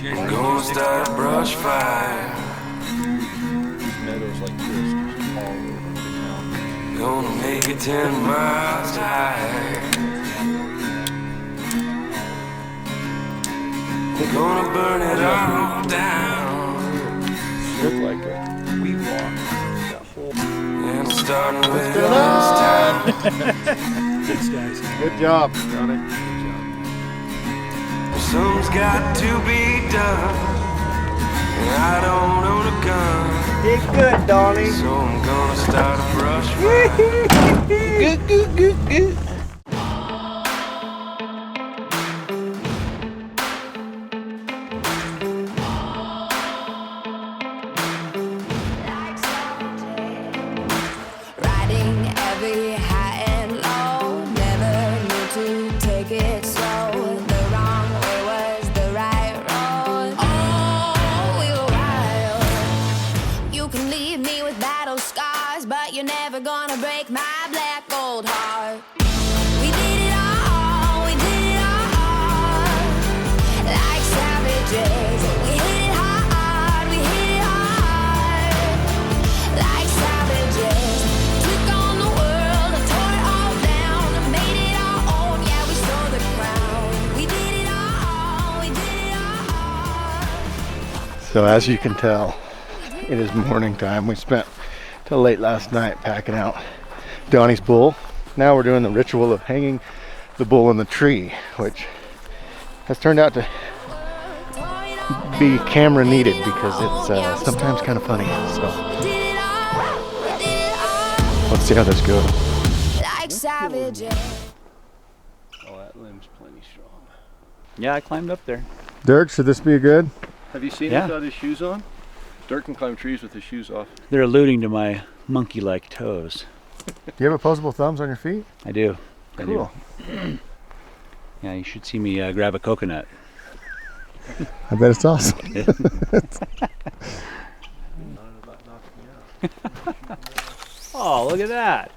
Gonna start a brush fire. Meadows like this, just all over the mountain. Gonna make it 10 miles high. Gonna burn it all down. Look like a weed walk. That whole And starting with this town. Thanks, guys. Good job, Johnny. Something's got to be done. And I don't own a gun. Did good, Donnie. So I'm gonna start a brush fire. Good. Riding every high and low, never knew to take it slow. The wrong way was the right road. Oh, we were wild. You can leave me with battle scars, but you're never gonna break my black gold heart. We did it all, like savages. We hit it hard, like savages. Took on the world and tore it all down and made it our own. Yeah, we stole the crown. We did it all. So as you can tell, it is morning time. We spent till late last night packing out Donnie's bull. Now we're doing the ritual of hanging the bull in the tree, which has turned out to be camera needed because it's sometimes kind of funny. So let's see how this goes. Like savages. oh, that limb's plenty strong. Yeah, I climbed up there. Dirk, should this be good? Have you seen Yeah. him without his shoes on? Dirk can climb trees with his shoes off. They're alluding to my monkey-like toes. Do you have opposable thumbs on your feet? I do. I Cool. do. Yeah, you should see me grab a coconut. I bet it's awesome. Oh, look at that.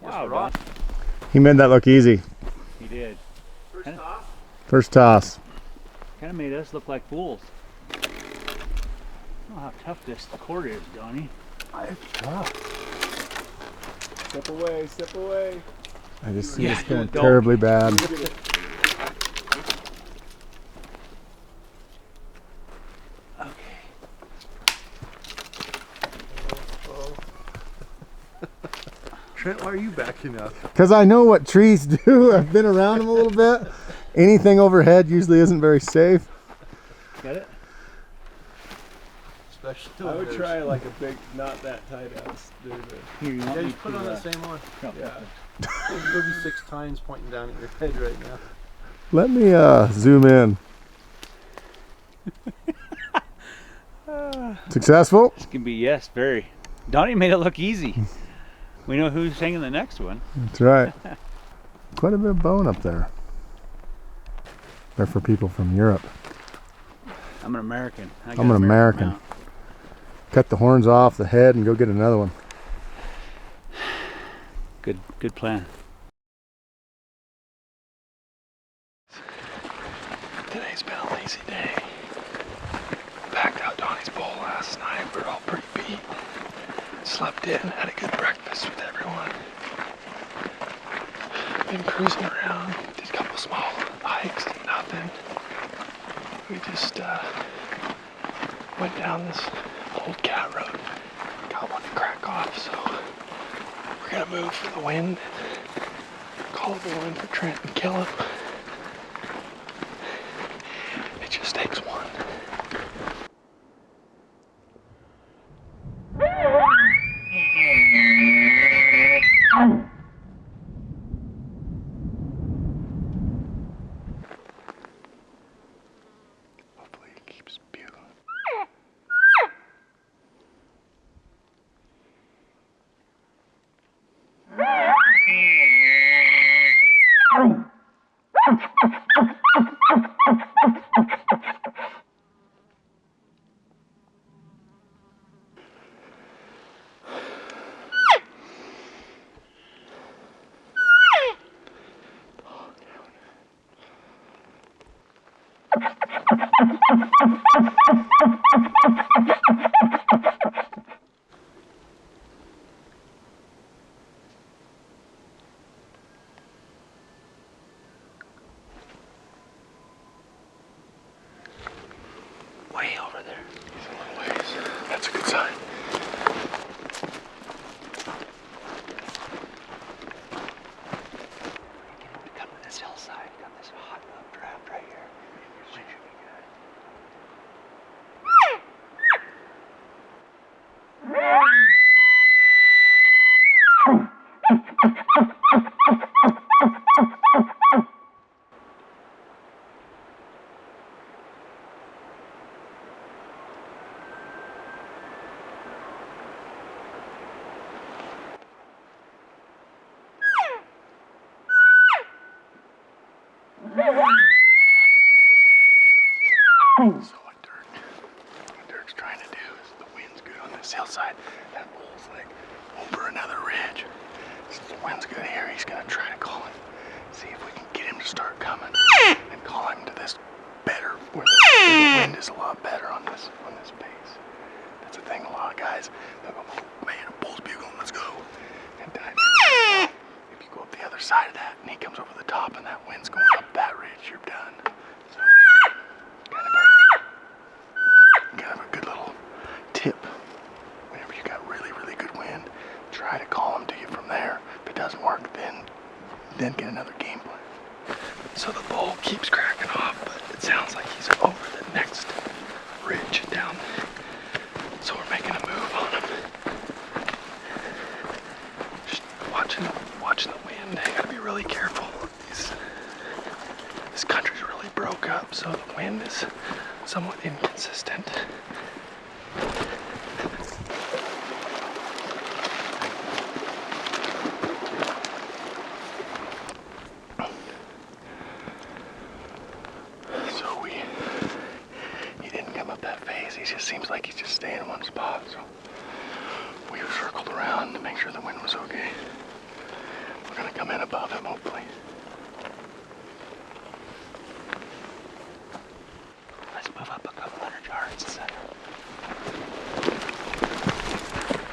Wow, Don. He made that look easy. He did. First toss. Kind of made us look like fools. I don't know how tough this cord is, Donnie. Step away, step away. I just see Yeah, this going don't. terribly bad. Okay. Trent, why are you backing up? Because I know what trees do. I've been around them a little bit. Anything overhead usually isn't very safe. Got it? Especially I would try like a big, not that tight ass. Here, you want Yeah, me just put to, on that same one. no, Yeah. There'll be 6 tines pointing down at your head right now. Let me zoom in. Successful? This can be, yes, very. Donnie made it look easy. We know who's hanging the next one. That's right. Quite a bit of bone up there. They're for people from Europe. I'm an American. I got I'm an American. mount. Cut the horns off the head and go get another one. Good plan. Today's been a lazy day. Packed out Donnie's bowl last night. We're all pretty beat. Slept in, had a good breakfast with everyone. Been cruising around, did a couple small hikes, nothing. We just went down this old cat road. Got one to crack off, so we're gonna move for the wind. Call a bull in for Trent and kill him. It just takes one. Hopefully it keeps bugling. Way over there. He's a little ways. That's a good sign. Come to this hillside. Got this hot updraft right here. Should be good. So what Dirk's trying to do is the wind's good on this hillside. That bull's like over another ridge. Since the wind's good here, he's gonna try to call him. See if we can get him to start coming and call him to this better, where the wind is a lot better on this base. That's the thing, a lot of guys, they'll go, oh man, a bull's bugling, let's go. And dive in. If you go up the other side of that and he comes over the top and that wind's going up that ridge, you're done. So, kind of a good little tip. Whenever you got really, really good wind, try to call him to you from there. If it doesn't work, then get another game plan. So the bull keeps cracking off, but it sounds like he's over the next ridge down. So we're making a move on him. Just watching the wind. You gotta be really careful. This country's really broke up, so the wind is somewhat inconsistent. So he didn't come up that phase. He just seems like he's just staying in one spot. So we circled around to make sure the wind was okay. We're gonna come in above him, hopefully. Let's move up a couple hundred yards, etc.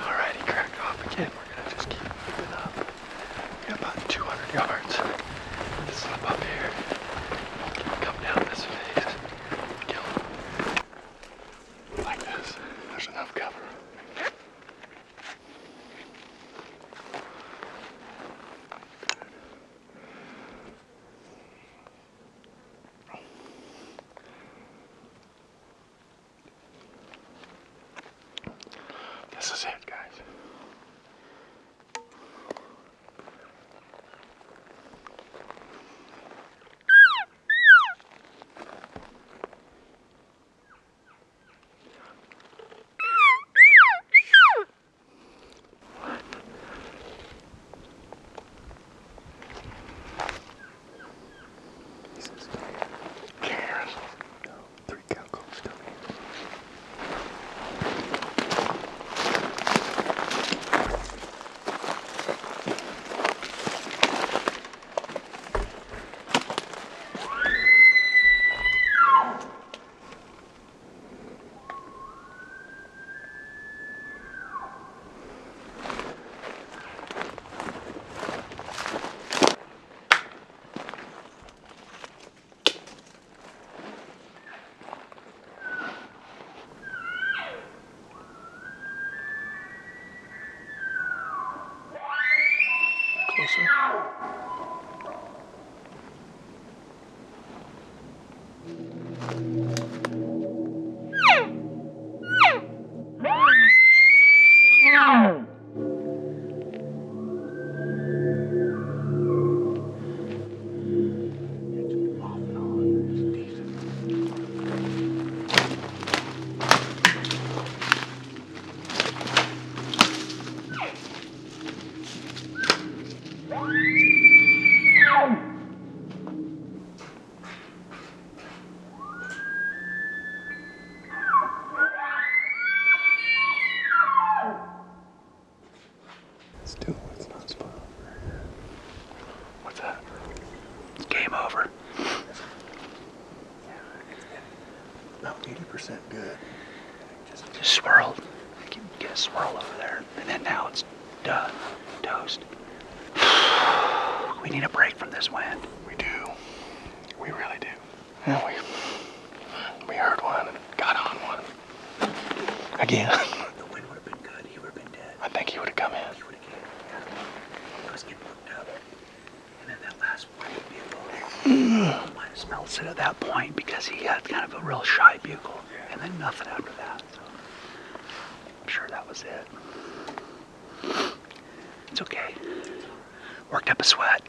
Alright, he cracked off again. We're gonna just keep moving up. We got about 200 yards. Let's slip up here. Come down this phase. Kill him. Like this. There's enough cover. This is it, guys. Cares. No, 3 cow calls coming. 100% good. Just swirled. Get a swirl over there. And then now it's done. Toast. We need a break from this wind. We do. We really do. Yeah, we heard one and got on one. Again. The wind would have been good. He would have been dead. I think he would have come in. He would have came. Yeah. He was getting worked up. And then that last white bugle, might have smelled it at that point because he had kind of a real shy bugle. And then nothing after that. So I'm sure that was it. It's okay. Worked up a sweat.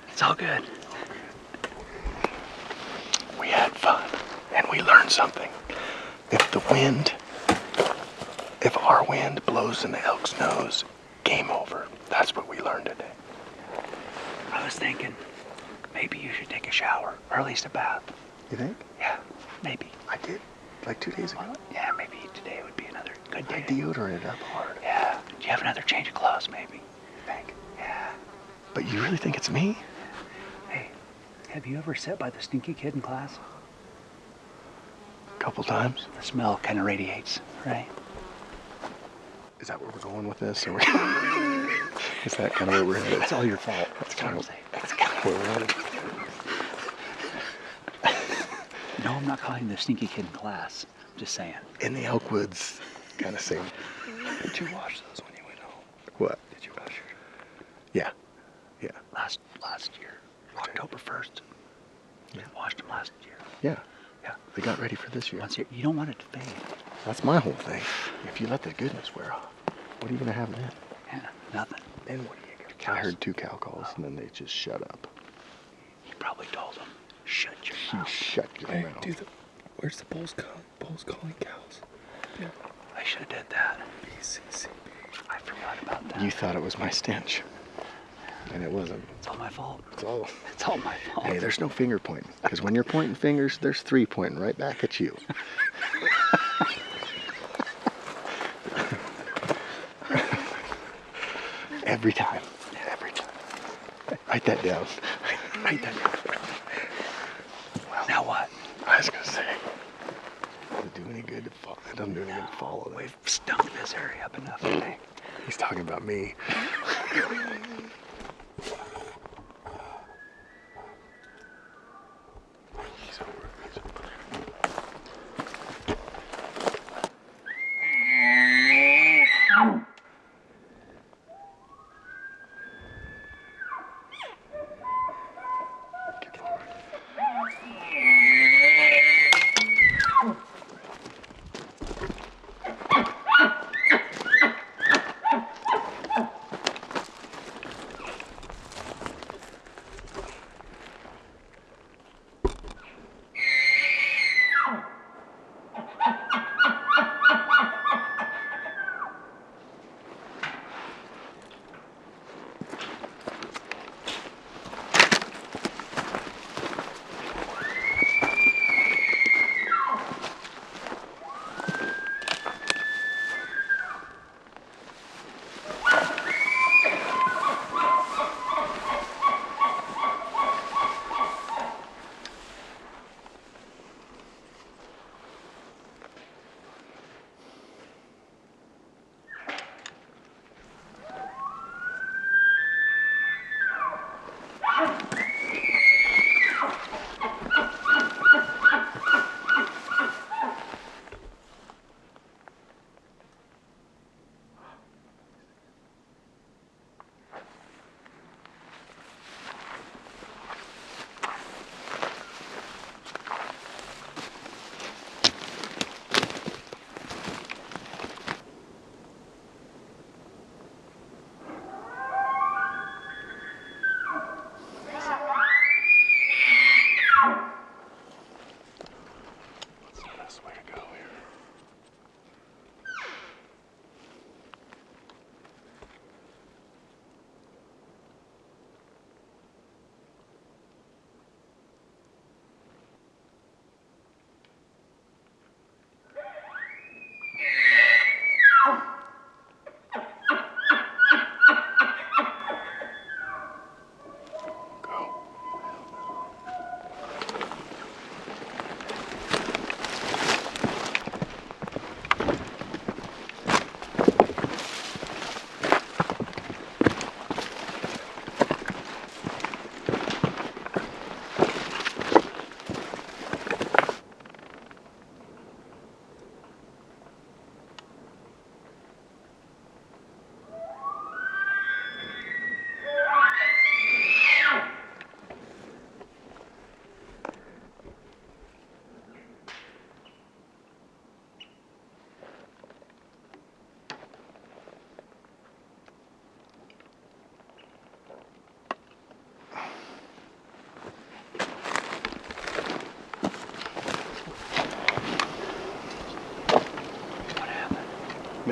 It's all good. We had fun and we learned something. If our wind blows in the elk's nose, game over. That's what we learned today. I was thinking maybe you should take a shower or at least a bath. You think? Yeah, maybe. I did, like 2 days ago. Yeah, maybe today would be another good I day. deodorated up hard. Yeah. Do you have another change of clothes maybe? Think. Yeah. But you really think it's me? Hey, have you ever sat by the stinky kid in class? A couple times. The smell kind of radiates, right? Is that where we're going with this? Or is that kind of where we're headed? It's all your fault. That's kind of where we're headed. No, I'm not calling you the stinky kid in class. I'm just saying. In the elk woods, kind of same. Did you wash those when you went home? What? Did you wash your... Yeah. Yeah. Last year, October 1st. Yeah. Washed them last year. Yeah. Yeah. They got ready for this year. Once a year. You don't want it to fade. That's my whole thing. If you let the goodness wear off, what are you gonna have then? Yeah, nothing. Then what are you gonna? I heard 2 cow calls and then they just shut up. He probably told them, shut your You mouth. shut your Hey, mouth. dude, where's the bulls calling cows? Yeah. I should have did that. BCCB. I forgot about that. You thought it was my stench, and it wasn't. It's all my fault. It's all. It's all my fault. Hey, there's no finger pointing, because when you're pointing fingers, there's 3 pointing right back at you. Every time. Every time. Write that down. Write that down. Well, Now what? I was gonna say, does it do any good to follow? It doesn't do any good to follow that. We've stunk this area up enough, I think. He's talking about me. He's over.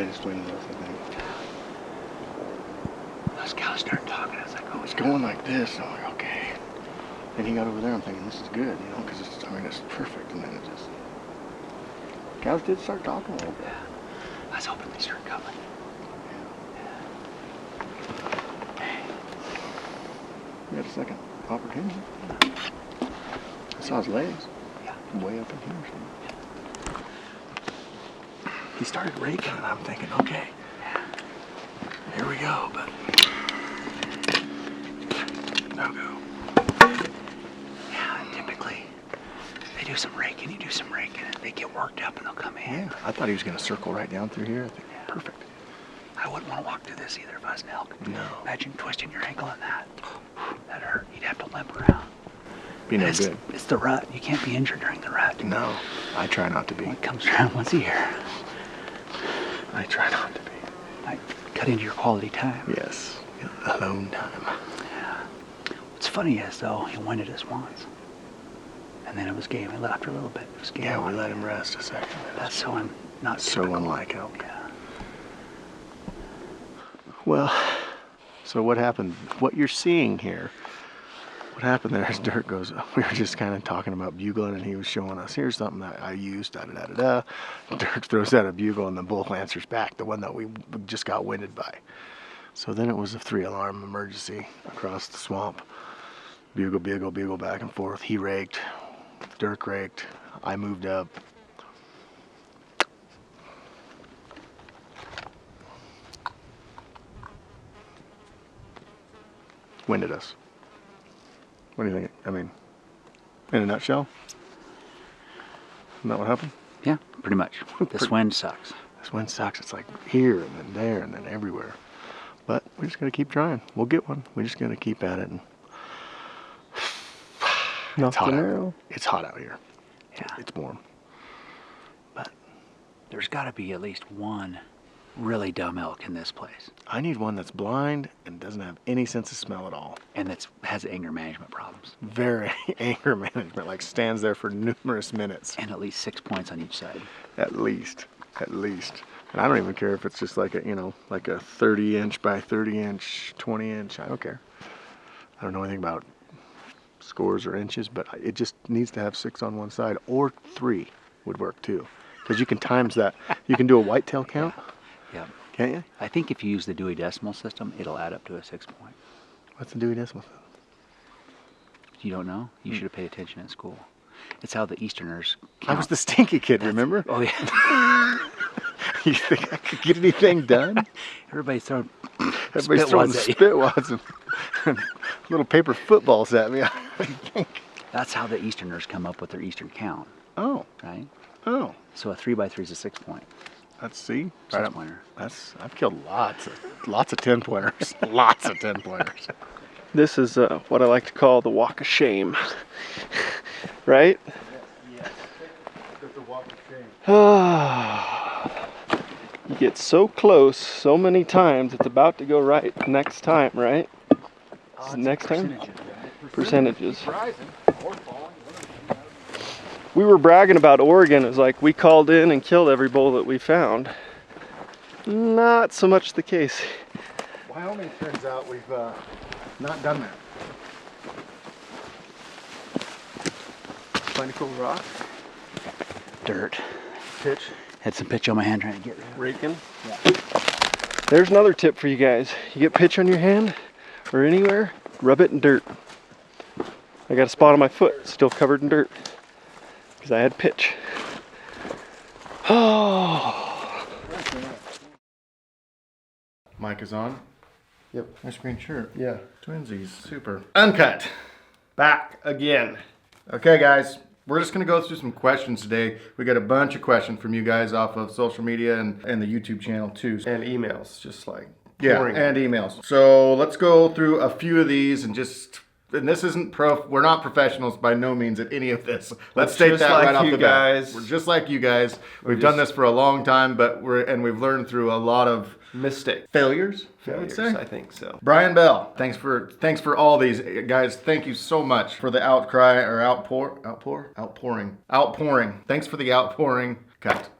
They just winded us, I think. Those cows started talking. I was like, oh, It's going like this. I'm like, okay. And he got over there. I'm thinking, this is good, you know, because it's, I mean, it's perfect. And then it just, cows did start talking a little bit. I was hoping they started coming. We had a second opportunity. I saw his legs. Yeah. Way up in here. So. He started raking, and I'm thinking, okay, here we go, but no go. Yeah, typically they do some raking, you do some raking, and they get worked up and they'll come in. Yeah, I thought he was going to circle right down through here. I think, perfect. I wouldn't want to walk through this either if I was an elk. No. Imagine twisting your ankle in that. That hurt. You'd have to limp around. Be no it's, good. It's the rut. You can't be injured during the rut. No, I try not to be. It comes around once a year. I try not to be. I cut into your quality time. Yes, alone time. Yeah. What's funny is, though, he winded us once. And then it was game. After a little bit, it was game. Yeah, we on. let him rest a second. That's so not so typical. unlike elk. Yeah. Well, so what happened? What you're seeing here, what happened there is Dirk goes, we were just kind of talking about bugling, and he was showing us, here's something that I used, da-da-da-da-da. Dirk throws out a bugle, and the bull answers back, the one that we just got winded by. So then it was a 3-alarm emergency across the swamp. Bugle, bugle, bugle, back and forth. He raked, Dirk raked, I moved up. Winded us. What do you think? I mean, in a nutshell? Isn't that what happened? Yeah, pretty much. This wind sucks. This wind sucks. It's like here and then there and then everywhere. But we're just going to keep trying. We'll get one. We're just going to keep at it. And it's hot out. It's hot out here. Yeah. It's warm. But There's got to be at least one really dumb elk in this place. I need one that's blind and doesn't have any sense of smell at all. And that has anger management problems. Very anger management, like stands there for numerous minutes. And at least 6 points on each side. At least. And I don't even care if it's just like a, you know, like a 30-inch by 30-inch, 20-inch. I don't care. I don't know anything about scores or inches, but it just needs to have 6 on one side, or 3 would work too. Because you can times that. You can do a whitetail count. Yeah. Can't you? I think if you use the Dewey Decimal System, it'll add up to a 6 point. What's the Dewey Decimal System? You don't know? You should have paid attention in school. It's how the Easterners count. I was the stinky kid, remember? Oh, yeah. You think I could get anything done? Everybody's throwing Everybody's throwing spitwads at you. spitwads and little paper footballs at me, I think. That's how the Easterners come up with their Eastern count, Oh, right? oh. So a 3x3 is a 6 point. Let's see. 6 Right up. pointer. I've killed lots of 10-pointers. Lots of 10-pointers. This is what I like to call the walk of shame. Right? You get so close so many times, it's about to go right next time, right? Next time? Percentages. We were bragging about Oregon. It was like we called in and killed every bull that we found. Not so much the case. Wyoming, turns out we've not done that. Find a cool rock. Dirt. Pitch. Had some pitch on my hand trying to get rid of it. Raking. There's another tip for you guys. You get pitch on your hand or anywhere, rub it in dirt. I got a spot on my foot, still covered in dirt, because I had pitch. Oh. Mic is on. Yep. Nice green shirt. Yeah. Twinsies. Super. Uncut. Back again. Okay, guys. We're just going to go through some questions today. We got a bunch of questions from you guys off of social media and the YouTube channel too. And emails, just like Yeah, pouring. and emails. So let's go through a few of these and this isn't we're not professionals by no means at any of this. Let's state just that like right off you the guys. bat. We're just like you guys. We've done this for a long time, but we've learned through a lot of Mistake. failures, I would say. I think so. Brian Bell, thanks for all these guys. Thank you so much for the outcry or outpouring. Thanks for the outpouring. Cut.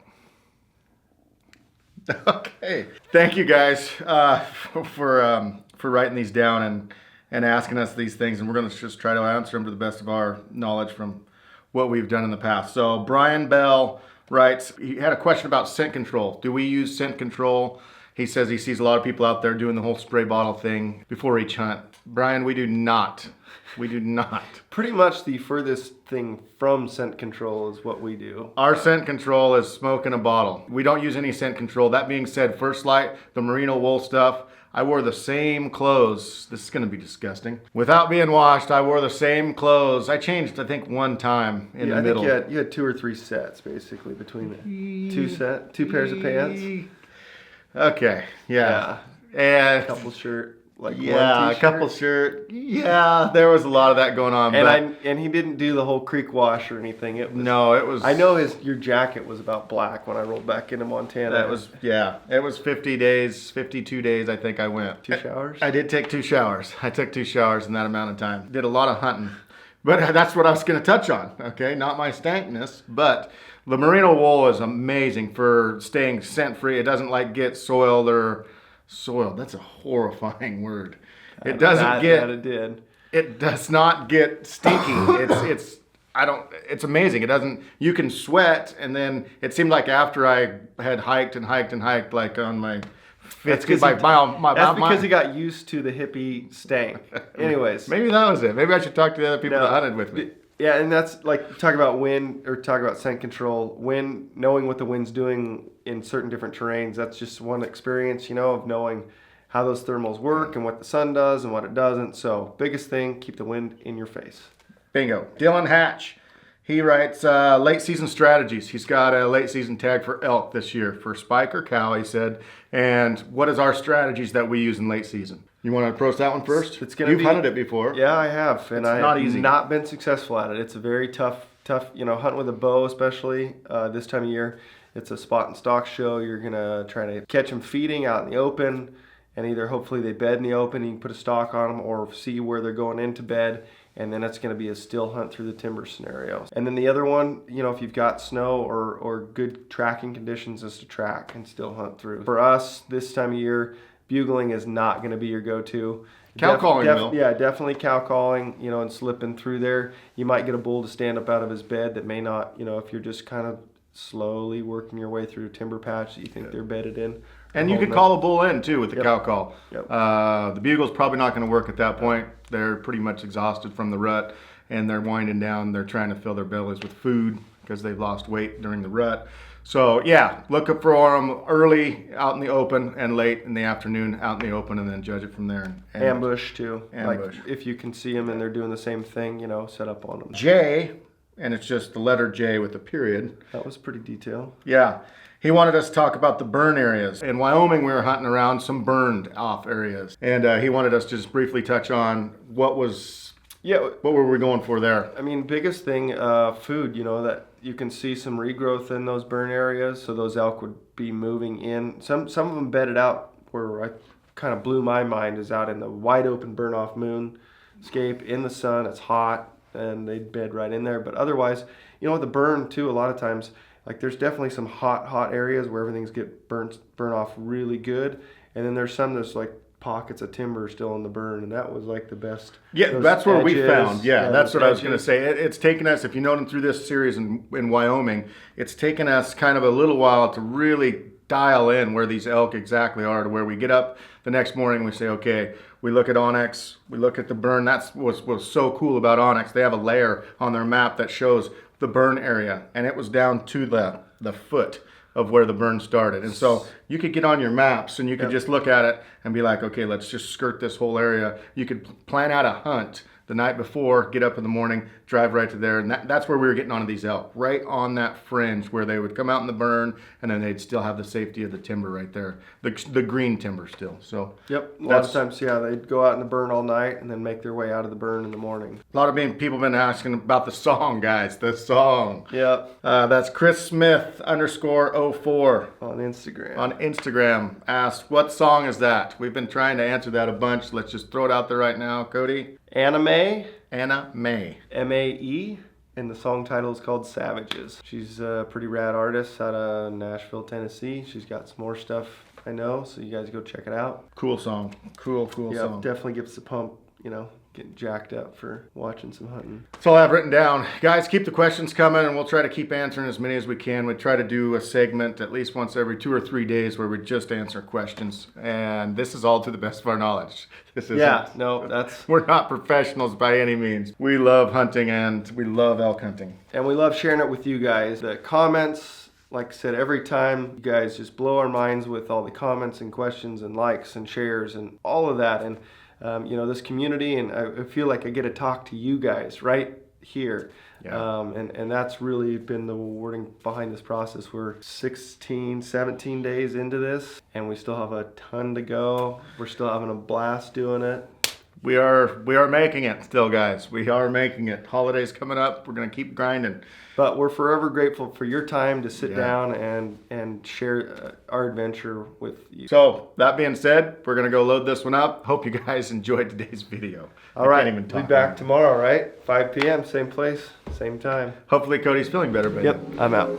Okay. Thank you guys for writing these down and asking us these things, and we're going to just try to answer them to the best of our knowledge from what we've done in the past. So Brian Bell writes, he had a question about scent control. Do we use scent control? He says he sees a lot of people out there doing the whole spray bottle thing before each hunt. Brian, we do not. We do not. Pretty much the furthest thing from scent control is what we do. Our scent control is smoke in a bottle. We don't use any scent control. That being said, First Light, the merino wool stuff, I wore the same clothes. This is going to be disgusting. Without being washed, I wore the same clothes. I changed, I think, one time in the middle. I think you had 2 or 3 sets, basically, between the 2 pairs of pants. Okay, yeah. And a couple shirt. Like yeah, one a couple shirt. Yeah, there was a lot of that going on. And he didn't do the whole creek wash or anything. It was. I know your jacket was about black when I rolled back into Montana. It was 50 days, 52 days. I think I went. 2 showers. I did take 2 showers. I took 2 showers in that amount of time. Did a lot of hunting, but that's what I was going to touch on. Okay, not my stankness, but the merino wool is amazing for staying scent free. It doesn't get soiled or. Soiled, that's a horrifying word. It does not get stinky. It's amazing. It doesn't, you can sweat, and then it seemed like after I had hiked like on my fifth, because he got used to the hippie stank. Anyways. Maybe that was it. Maybe I should talk to the other people that hunted with me. Yeah, and that's like talk about wind or talk about scent control. Knowing what the wind's doing in certain different terrains, that's just one experience, of knowing how those thermals work and what the sun does and what it doesn't. So biggest thing, keep the wind in your face. Bingo. Dylan Hatch, he writes late season strategies. He's got a late season tag for elk this year for spike or cow, he said. And what is our strategies that we use in late season? You want to approach that one first? You've hunted it before. Yeah, I have, and I have not been successful at it. It's a very tough, hunting with a bow, especially this time of year. It's a spot and stalk show. You're gonna try to catch them feeding out in the open, and either hopefully they bed in the open, you can put a stalk on them, or see where they're going into bed, and then it's gonna be a still hunt through the timber scenario. And then the other one, if you've got snow or good tracking conditions, is to track and still hunt through. For us, this time of year, bugling is not going to be your go-to. Cow calling, though. Yeah, definitely cow calling, and slipping through there. You might get a bull to stand up out of his bed that may not, if you're just kind of slowly working your way through a timber patch that you think they're bedded in. And you could call a bull in, too, with the cow call. Yep. The bugle's probably not going to work at that point. They're pretty much exhausted from the rut, and they're winding down. They're trying to fill their bellies with food because they've lost weight during the rut. So yeah, look up for them early out in the open and late in the afternoon out in the open, and then judge it from there. And ambush too. Ambush. Like if you can see them and they're doing the same thing, set up on them. J, and it's just the letter J with a period. That was pretty detailed. Yeah. He wanted us to talk about the burn areas. In Wyoming, we were hunting around some burned off areas. And he wanted us to just briefly touch on what were we going for there? I mean, biggest thing, food, that you can see some regrowth in those burn areas, so those elk would be moving in. Some of them bedded out where I kind of blew my mind is out in the wide open burn off moonscape in the sun. It's hot, and they'd bed right in there. But otherwise, with the burn too, a lot of times, like there's definitely some hot areas where everything's get burn off really good, and then there's some that's like pockets of timber still in the burn, and that was like the best. Yeah, that's where we found. Yeah, that's what I was going to say. It's taken us, if you know them through this series in Wyoming, it's taken us kind of a little while to really dial in where these elk exactly are, to where we get up the next morning, we say, okay, we look at Onyx, we look at the burn. That's what's so cool about Onyx. They have a layer on their map that shows the burn area, and it was down to the foot of where the burn started. And so you could get on your maps and you could just look at it and be like, okay, let's just skirt this whole area. You could plan out a hunt the night before, get up in the morning, drive right to there. And that's where we were getting onto these elk, right on that fringe where they would come out in the burn, and then they'd still have the safety of the timber right there, the green timber still. So yep, a lot of times, they'd go out in the burn all night and then make their way out of the burn in the morning. A lot of people have been asking about the song, guys, the song. Yep. That's Chris Smith _04 on Instagram. On Instagram, asked, what song is that? We've been trying to answer that a bunch. Let's just throw it out there right now, Cody. Anna Mae. Anna Mae. M-A-E. and the song title is called Savages. She's a pretty rad artist out of Nashville, Tennessee. She's got some more stuff I know, so you guys go check it out. Cool song. Cool Yeah, song. definitely gives the pump, you know, getting jacked up for watching some hunting. That's all I have written down. Guys, keep the questions coming and we'll try to keep answering as many as we can. We try to do a segment at least once every 2 or 3 days where we just answer questions. And this is all to the best of our knowledge. This isn't, Yeah, no, that's... we're not professionals by any means. We love hunting and we love elk hunting. And we love sharing it with you guys. The comments, like I said, every time you guys just blow our minds with all the comments and questions and likes and shares and all of that. And you know, this community, and I feel like I get to talk to you guys right here. Yeah. And that's really been the wording behind this process. We're 16, 17 days into this, and we still have a ton to go. We're still having a blast doing it. We are making it still, guys. We are making it. Holidays coming up. We're gonna keep grinding. But we're forever grateful for your time to sit Yeah. down and share our adventure with you. So that being said, we're gonna go load this one up. Hope you guys enjoyed today's video. All right, I can't even we'll talk be back now. tomorrow, right? 5 p.m., same place, same time. Hopefully Cody's feeling better, baby. Yep, I'm out.